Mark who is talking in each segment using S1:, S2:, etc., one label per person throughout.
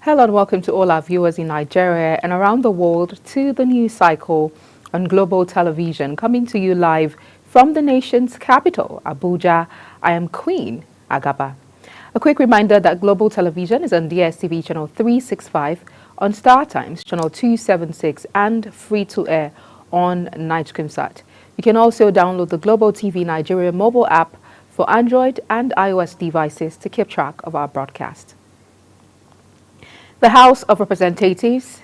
S1: Hello and welcome to all our viewers in Nigeria and around the world to the news cycle on Global Television, coming to you live from the nation's capital, Abuja. I am Queen Agaba. A quick reminder that Global Television is on DSTV channel 365, on Star Times channel 276 and free to air on Nightcomsat. You can also download the Global TV Nigeria mobile app for Android and iOS devices to keep track of our broadcast. The House of Representatives,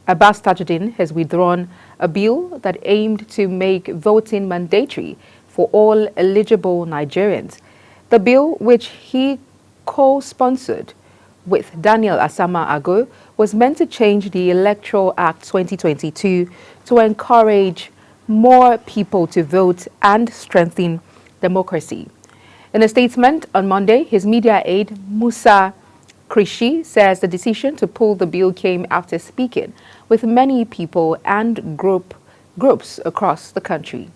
S1: Abbas Tajuddin, has withdrawn a bill that aimed to make voting mandatory for all eligible Nigerians. The bill, which he co-sponsored with Daniel Asama Ago, was meant to change the Electoral Act 2022 to encourage more people to vote and strengthen democracy. In a statement on Monday, his media aide, Musa Krishi, says the decision to pull the bill came after speaking with many people and groups across the country.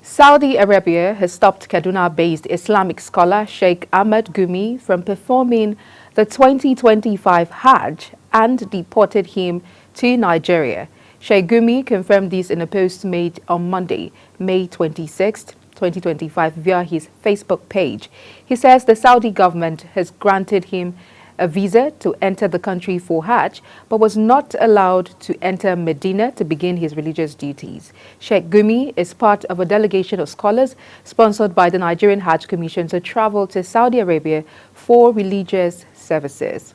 S1: Saudi Arabia has stopped Kaduna-based Islamic scholar Sheikh Ahmed Gumi from performing the 2025 Hajj and deported him to Nigeria. Sheikh Gumi confirmed this in a post made on Monday, May 26th. 2025 via his Facebook page. He says the Saudi government has granted him a visa to enter the country for Hajj, but was not allowed to enter Medina to begin his religious duties. Sheikh Gumi is part of a delegation of scholars sponsored by the Nigerian Hajj Commission to travel to Saudi Arabia for religious services.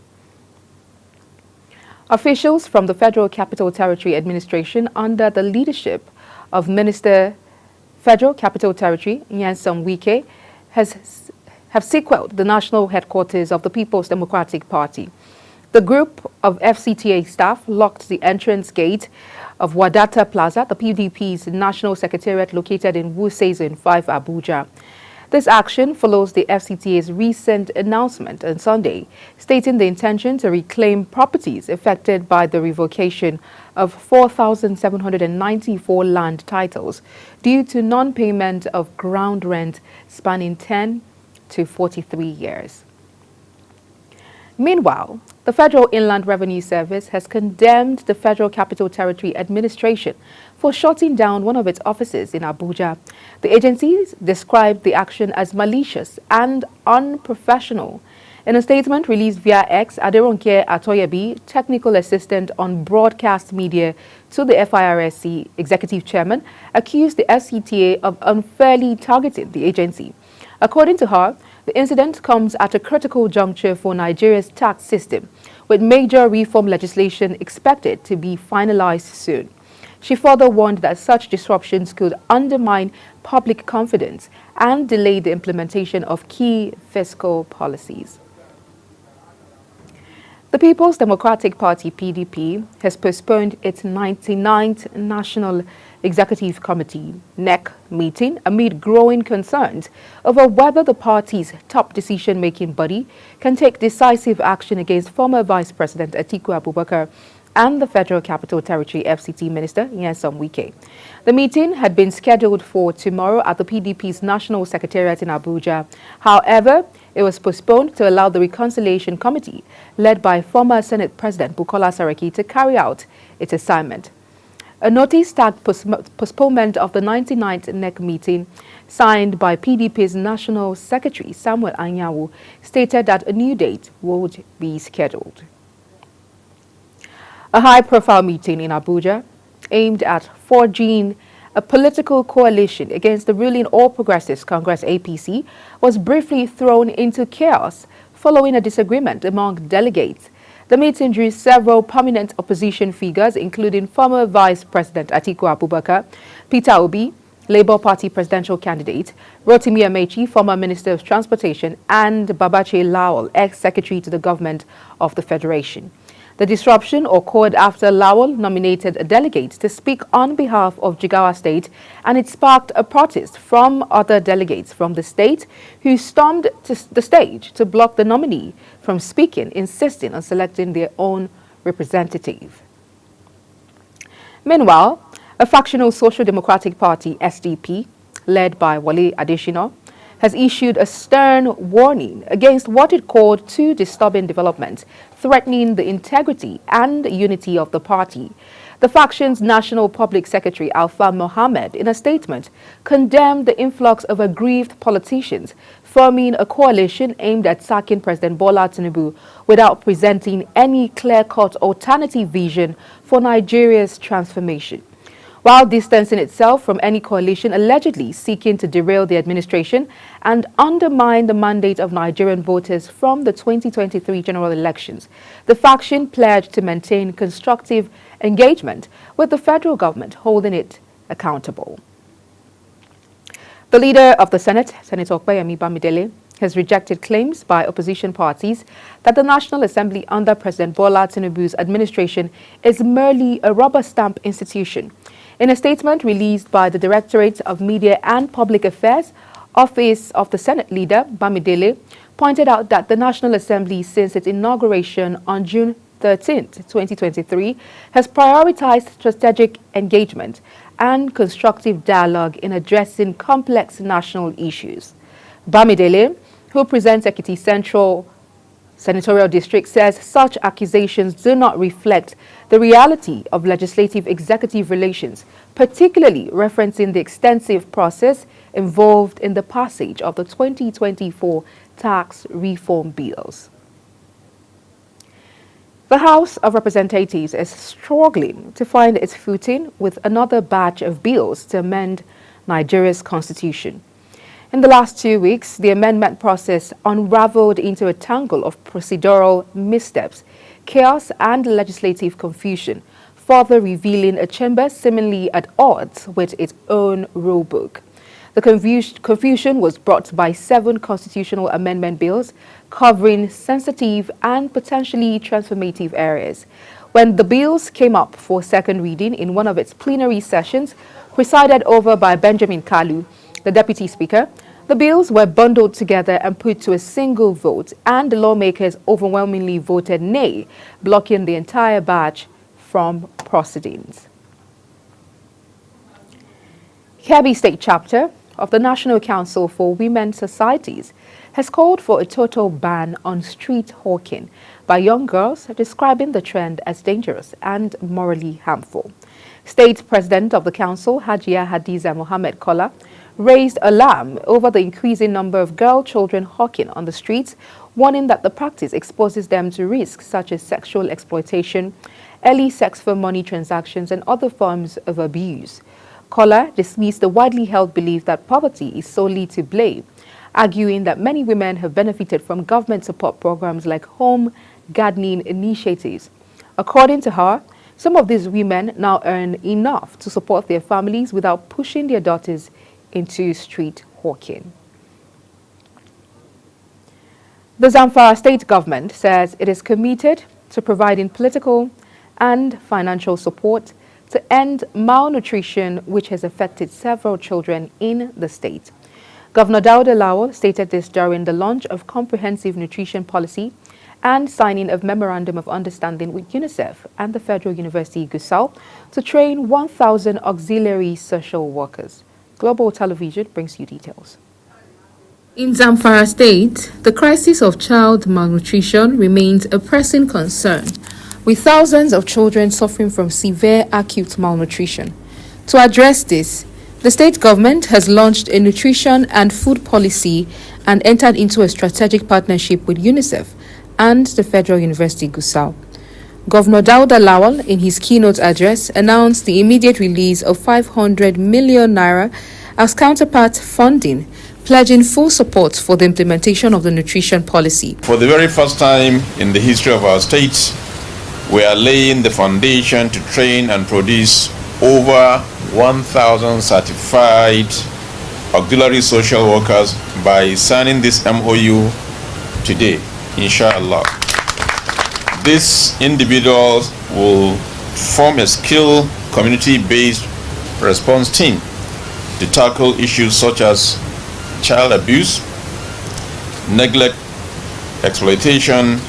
S1: Officials from the Federal Capital Territory Administration under the leadership of Minister Federal Capital Territory, Nyesom Wike, have sequestered the national headquarters of the People's Democratic Party. The group of FCTA staff locked the entrance gate of Wadata Plaza, the PDP's national secretariat located in Wuse Zone 5, Abuja. This action follows the FCTA's recent announcement on Sunday, stating the intention to reclaim properties affected by the revocation of 4,794 land titles due to non-payment of ground rent spanning 10 to 43 years. Meanwhile, the Federal Inland Revenue Service has condemned the Federal Capital Territory Administration for shutting down one of its offices in Abuja. The agency described the action as malicious and unprofessional. In a statement released via X, Aderonke Atoyebi, technical assistant on broadcast media to the FIRSC executive chairman, accused the FCTA of unfairly targeting the agency. According to her, the incident comes at a critical juncture for Nigeria's tax system, with major reform legislation expected to be finalized soon. She further warned that such disruptions could undermine public confidence and delay the implementation of key fiscal policies. The People's Democratic Party, PDP, has postponed its 99th National Executive Committee, NEC, meeting amid growing concerns over whether the party's top decision-making body can take decisive action against former Vice President Atiku Abubakar and the Federal Capital Territory FCT Minister, Nyesom Wike. The meeting had been scheduled for tomorrow at the PDP's National Secretariat in Abuja. However, it was postponed to allow the Reconciliation Committee, led by former Senate President Bukola Saraki, to carry out its assignment. A notice tagged postponement of the 99th NEC meeting, signed by PDP's National Secretary Samuel Anyanwu, stated that a new date would be scheduled. A high-profile meeting in Abuja aimed at forging a political coalition against the ruling All Progressives Congress APC was briefly thrown into chaos following a disagreement among delegates. The meeting drew several prominent opposition figures, including former Vice President Atiku Abubakar, Peter Obi, Labour Party presidential candidate, Rotimi Amechi, former Minister of Transportation, and Babache Lawal, ex-secretary to the government of the Federation. The disruption occurred after Lawal nominated a delegate to speak on behalf of Jigawa State, and it sparked a protest from other delegates from the state who stormed to the stage to block the nominee from speaking, insisting on selecting their own representative. Meanwhile, a factional Social Democratic Party, SDP, led by Wale Adesina, has issued a stern warning against what it called two disturbing developments threatening the integrity and unity of the party. The faction's National Public Secretary, Alpha Mohammed, in a statement, condemned the influx of aggrieved politicians, forming a coalition aimed at sacking President Bola Tinubu without presenting any clear-cut alternative vision for Nigeria's transformation. While distancing itself from any coalition allegedly seeking to derail the administration and undermine the mandate of Nigerian voters from the 2023 general elections, the faction pledged to maintain constructive engagement with the federal government, holding it accountable. The leader of the Senate, Senator Opeyemi Bamidele, has rejected claims by opposition parties that the National Assembly under President Bola Tinubu's administration is merely a rubber stamp institution. In a statement released by the Directorate of Media and Public Affairs, Office of the Senate leader, Bamidele, pointed out that the National Assembly, since its inauguration on June 13, 2023, has prioritized strategic engagement and constructive dialogue in addressing complex national issues. Bamidele, who presents Ekiti Central Senatorial District, says such accusations do not reflect the reality of legislative-executive relations, particularly referencing the extensive process involved in the passage of the 2024 tax reform bills. The House of Representatives is struggling to find its footing with another batch of bills to amend Nigeria's constitution. In the last 2 weeks, the amendment process unraveled into a tangle of procedural missteps, chaos and legislative confusion, further revealing a chamber seemingly at odds with its own rulebook. The confusion was brought by 7 constitutional amendment bills covering sensitive and potentially transformative areas. When the bills came up for second reading in one of its plenary sessions, presided over by Benjamin Kalu, the Deputy Speaker, the bills were bundled together and put to a single vote, and the lawmakers overwhelmingly voted nay, blocking the entire batch from proceedings. Kebbi State Chapter of the National Council for Women's Societies has called for a total ban on street hawking by young girls, describing the trend as dangerous and morally harmful. State President of the Council, Hajia Hadiza Mohammed Kola, raised alarm over the increasing number of girl children hawking on the streets, warning that the practice exposes them to risks such as sexual exploitation, early sex for money transactions, and other forms of abuse. Kola dismissed the widely held belief that poverty is solely to blame, arguing that many women have benefited from government support programs like home gardening initiatives. According to her, some of these women now earn enough to support their families without pushing their daughters into street hawking. The Zamfara state government says it is committed to providing political and financial support to end malnutrition, which has affected several children in the state. Governor Dauda Lawal stated this during the launch of comprehensive nutrition policy and signing of memorandum of understanding with UNICEF and the Federal University Gusau to train 1,000 auxiliary social workers. Global Television brings you details. In Zamfara State, the crisis of child malnutrition remains a pressing concern, with thousands of children suffering from severe acute malnutrition. To address this, the state government has launched a nutrition and food policy and entered into a strategic partnership with UNICEF and the Federal University Gusau. Governor Dauda Lawal, in his keynote address, announced the immediate release of 500 million naira as counterpart funding, pledging full support for the implementation of the nutrition policy.
S2: For the very first time in the history of our state, we are laying the foundation to train and produce over 1,000 certified auxiliary social workers by signing this MOU today, inshallah. These individuals will form a skilled community-based response team to tackle issues such as child abuse, neglect, exploitation,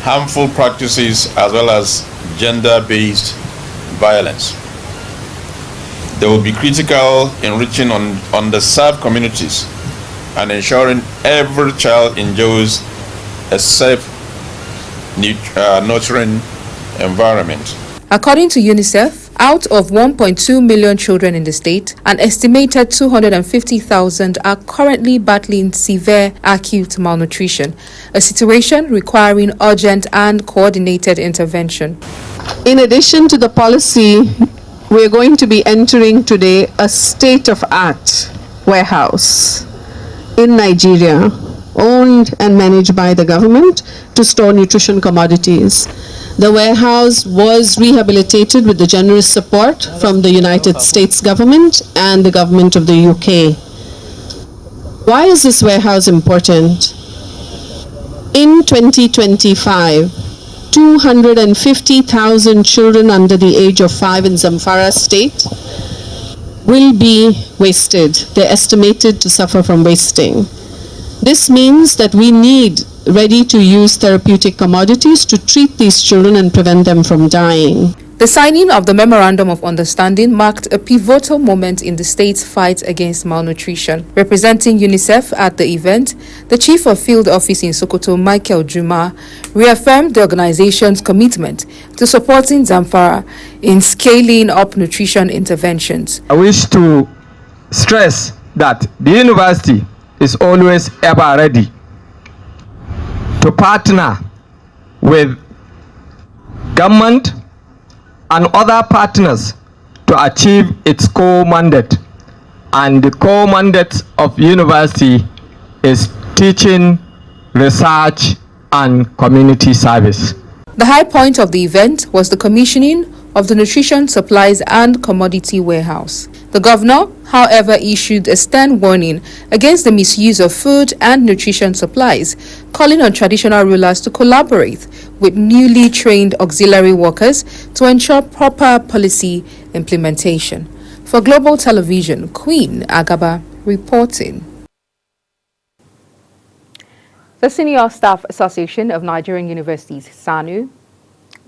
S2: harmful practices, as well as gender-based violence. They will be critical in reaching on underserved communities and ensuring every child enjoys a safe, nurturing environment.
S1: According to UNICEF, out of 1.2 million children in the state, an estimated 250,000 are currently battling severe acute malnutrition, a situation requiring urgent and coordinated intervention.
S3: In addition to the policy, we're going to be entering today a state-of-art warehouse in Nigeria, owned and managed by the government to store nutrition commodities. The warehouse was rehabilitated with the generous support from the United States government and the government of the UK. Why is this warehouse important? In 2025, 250,000 children under the age of 5 in Zamfara state will be wasted. They're estimated to suffer from wasting. This means that we need ready-to-use therapeutic commodities to treat these children and prevent them from dying.
S1: The signing of the Memorandum of Understanding marked a pivotal moment in the state's fight against malnutrition. Representing UNICEF at the event, the Chief of Field Office in Sokoto, Michael Juma, reaffirmed the organization's commitment to supporting Zamfara in scaling up nutrition interventions.
S4: I wish to stress that the university is always ever ready to partner with government and other partners to achieve its core mandate. And the core mandate of university is teaching, research, and community service.
S1: The high point of the event was the commissioning of the Nutrition Supplies and Commodity Warehouse. The governor, however, issued a stern warning against the misuse of food and nutrition supplies, calling on traditional rulers to collaborate with newly trained auxiliary workers to ensure proper policy implementation. For Global Television, Queen Agaba reporting. The Senior Staff Association of Nigerian Universities, SANU,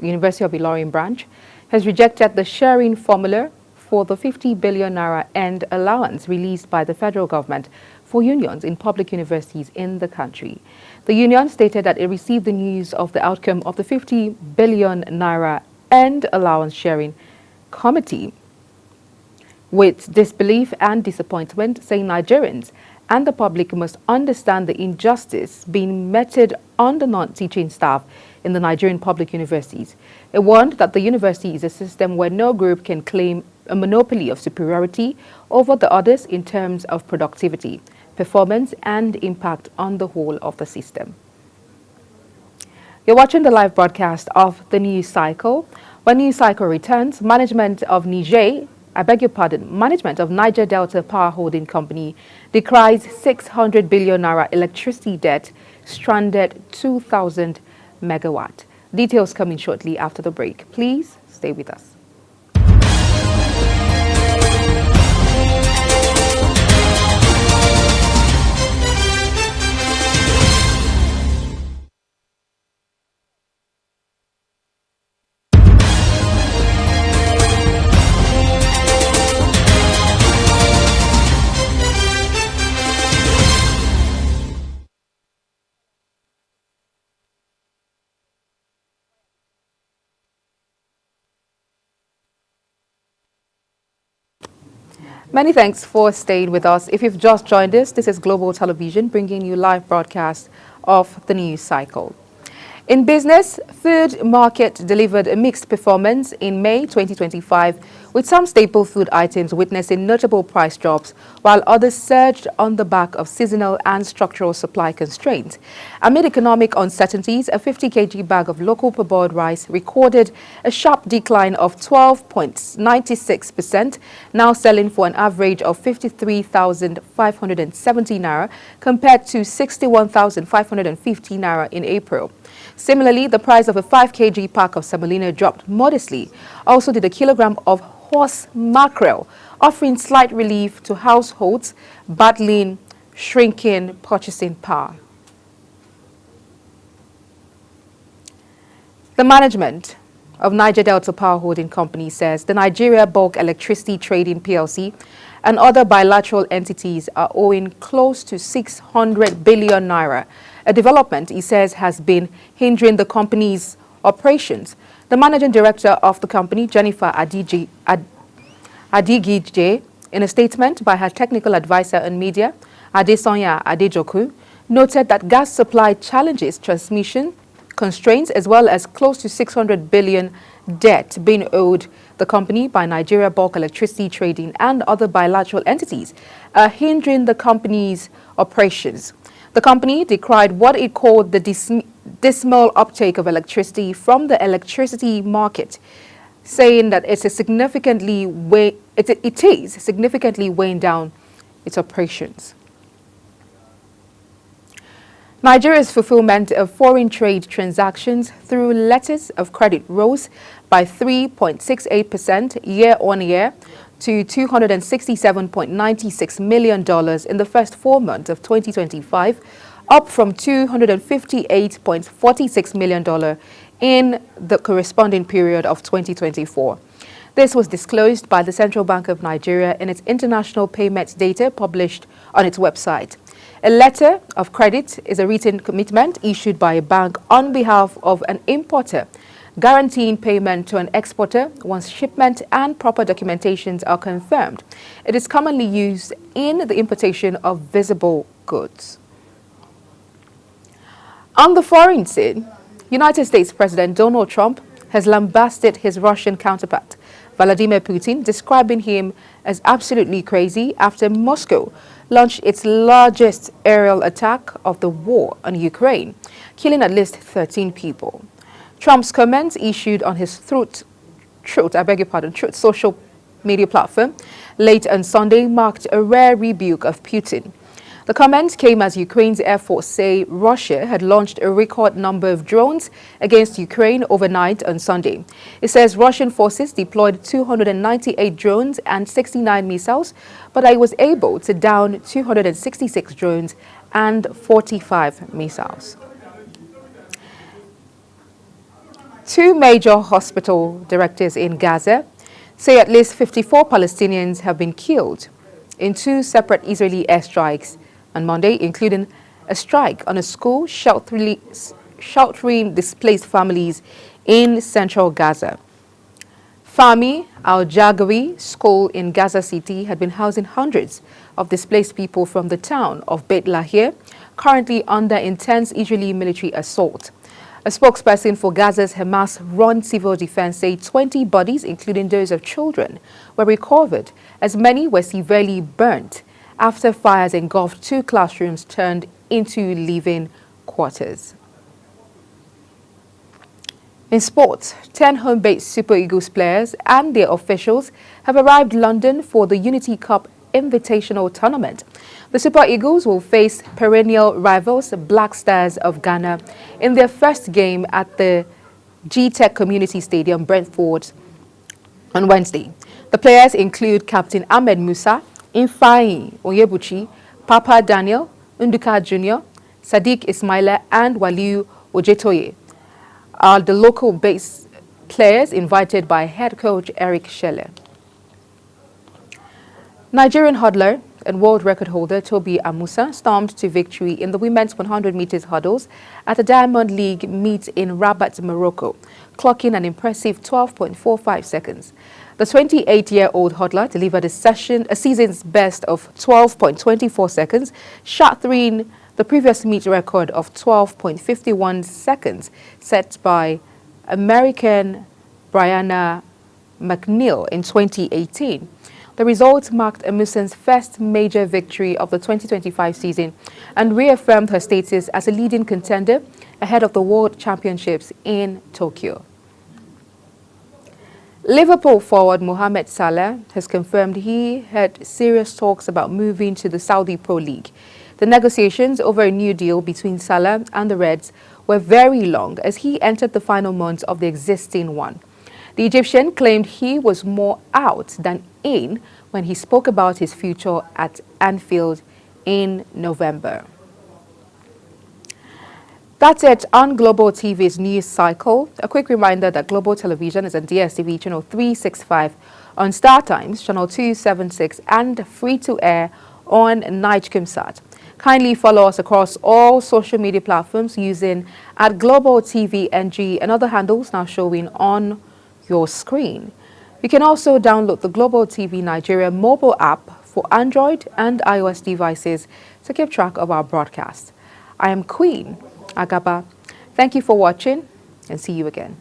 S1: University of Ilorin branch, has rejected the sharing formula for the 50 billion naira end allowance released by the federal government for unions in public universities in the country. The union stated that it received the news of the outcome of the 50 billion naira end allowance sharing committee with disbelief and disappointment, saying Nigerians and the public must understand the injustice being meted on the non-teaching staff in the Nigerian public universities. It warned that the university is a system where no group can claim a monopoly of superiority over the others in terms of productivity, performance, and impact on the whole of the system. You're watching the live broadcast of the News Cycle. When News Cycle returns, management of Niger Delta Power Holding Company decries 600 billion naira electricity debt, stranded 2,000 megawatt. Details coming shortly after the break. Please stay with us. Many thanks for staying with us. If you've just joined us, this is Global Television bringing you live broadcast of the News Cycle. In business, food market delivered a mixed performance in May 2025, with some staple food items witnessing notable price drops, while others surged on the back of seasonal and structural supply constraints. Amid economic uncertainties, a 50 kg bag of local parboiled rice recorded a sharp decline of 12.96%, now selling for an average of 53,570 naira compared to 61,550 naira in April. Similarly, the price of a 5 kg pack of semolina dropped modestly. Also did a kilogram of horse mackerel, offering slight relief to households battling shrinking purchasing power. The management of Niger Delta Power Holding Company says the Nigeria Bulk Electricity Trading PLC and other bilateral entities are owing close to 600 billion naira, a development he says has been hindering the company's operations. The managing director of the company, Jennifer Adigije, in a statement by her technical advisor on media, Adesonya Adejoku, noted that gas supply challenges, transmission constraints, as well as close to 600 billion debt being owed the company by Nigeria Bulk Electricity Trading and other bilateral entities are hindering the company's operations. The company decried what it called the dismal uptake of electricity from the electricity market, saying that it is significantly weighing down its operations. Nigeria's fulfillment of foreign trade transactions through letters of credit rose by 3.68% year-on-year to $267.96 million in the first 4 months of 2025, up from $258.46 million in the corresponding period of 2024. This was disclosed by the Central Bank of Nigeria in its international payment data published on its website. A letter of credit is a written commitment issued by a bank on behalf of an importer, guaranteeing payment to an exporter once shipment and proper documentations are confirmed. It is commonly used in the importation of visible goods. On the foreign scene, United States President Donald Trump has lambasted his Russian counterpart, Vladimir Putin, describing him as absolutely crazy after Moscow launched its largest aerial attack of the war on Ukraine, killing at least 13 people. Trump's comments issued on his Truth social media platform late on Sunday marked a rare rebuke of Putin. The comments came as Ukraine's Air Force say Russia had launched a record number of drones against Ukraine overnight on Sunday. It says Russian forces deployed 298 drones and 69 missiles, but it was able to down 266 drones and 45 missiles. Two major hospital directors in Gaza say at least 54 Palestinians have been killed in two separate Israeli airstrikes on Monday, including a strike on a school sheltering displaced families in central Gaza. Fahmy Al-Jagawi School in Gaza City had been housing hundreds of displaced people from the town of Beit Lahir, currently under intense Israeli military assault. A spokesperson for Gaza's Hamas-run civil defense said 20 bodies, including those of children, were recovered, as many were severely burnt after fires engulfed two classrooms turned into living quarters. In sports, 10 home-based Super Eagles players and their officials have arrived in London for the Unity Cup Invitational Tournament. The Super Eagles will face perennial rivals Black Stars of Ghana in their first game at the G-Tech Community Stadium, Brentford, on Wednesday. The players include Captain Ahmed Musa, Ifeanyi Onyebuchi, Papa Daniel, Nduka Jr., Sadiq Ismaila, and Waliu Ojetoye are the local base players invited by head coach Eric Schelle. Nigerian hurdler and world record holder Tobi Amusa stormed to victory in the women's 100 meters hurdles at the Diamond League meet in Rabat, Morocco, clocking an impressive 12.45 seconds. The 28-year-old hurdler delivered a season's best of 12.24 seconds, shattering the previous meet record of 12.51 seconds set by American Brianna McNeil in 2018. The result marked Amusa's first major victory of the 2025 season and reaffirmed her status as a leading contender ahead of the World Championships in Tokyo. Liverpool forward Mohamed Salah has confirmed he had serious talks about moving to the Saudi Pro League. The negotiations over a new deal between Salah and the Reds were very long as he entered the final months of the existing one. The Egyptian claimed he was more out than in when he spoke about his future at Anfield in November. That's it on Global TV's news cycle. A quick reminder that Global Television is on DSTV channel 365, on Star Times channel 276, and free to air on NigeComSat. Kindly follow us across all social media platforms using @Global TV NG and other handles now showing on your screen. You can also download the Global TV Nigeria mobile app for Android and iOS devices to keep track of our broadcast. I am Queen Agaba. Thank you for watching and see you again.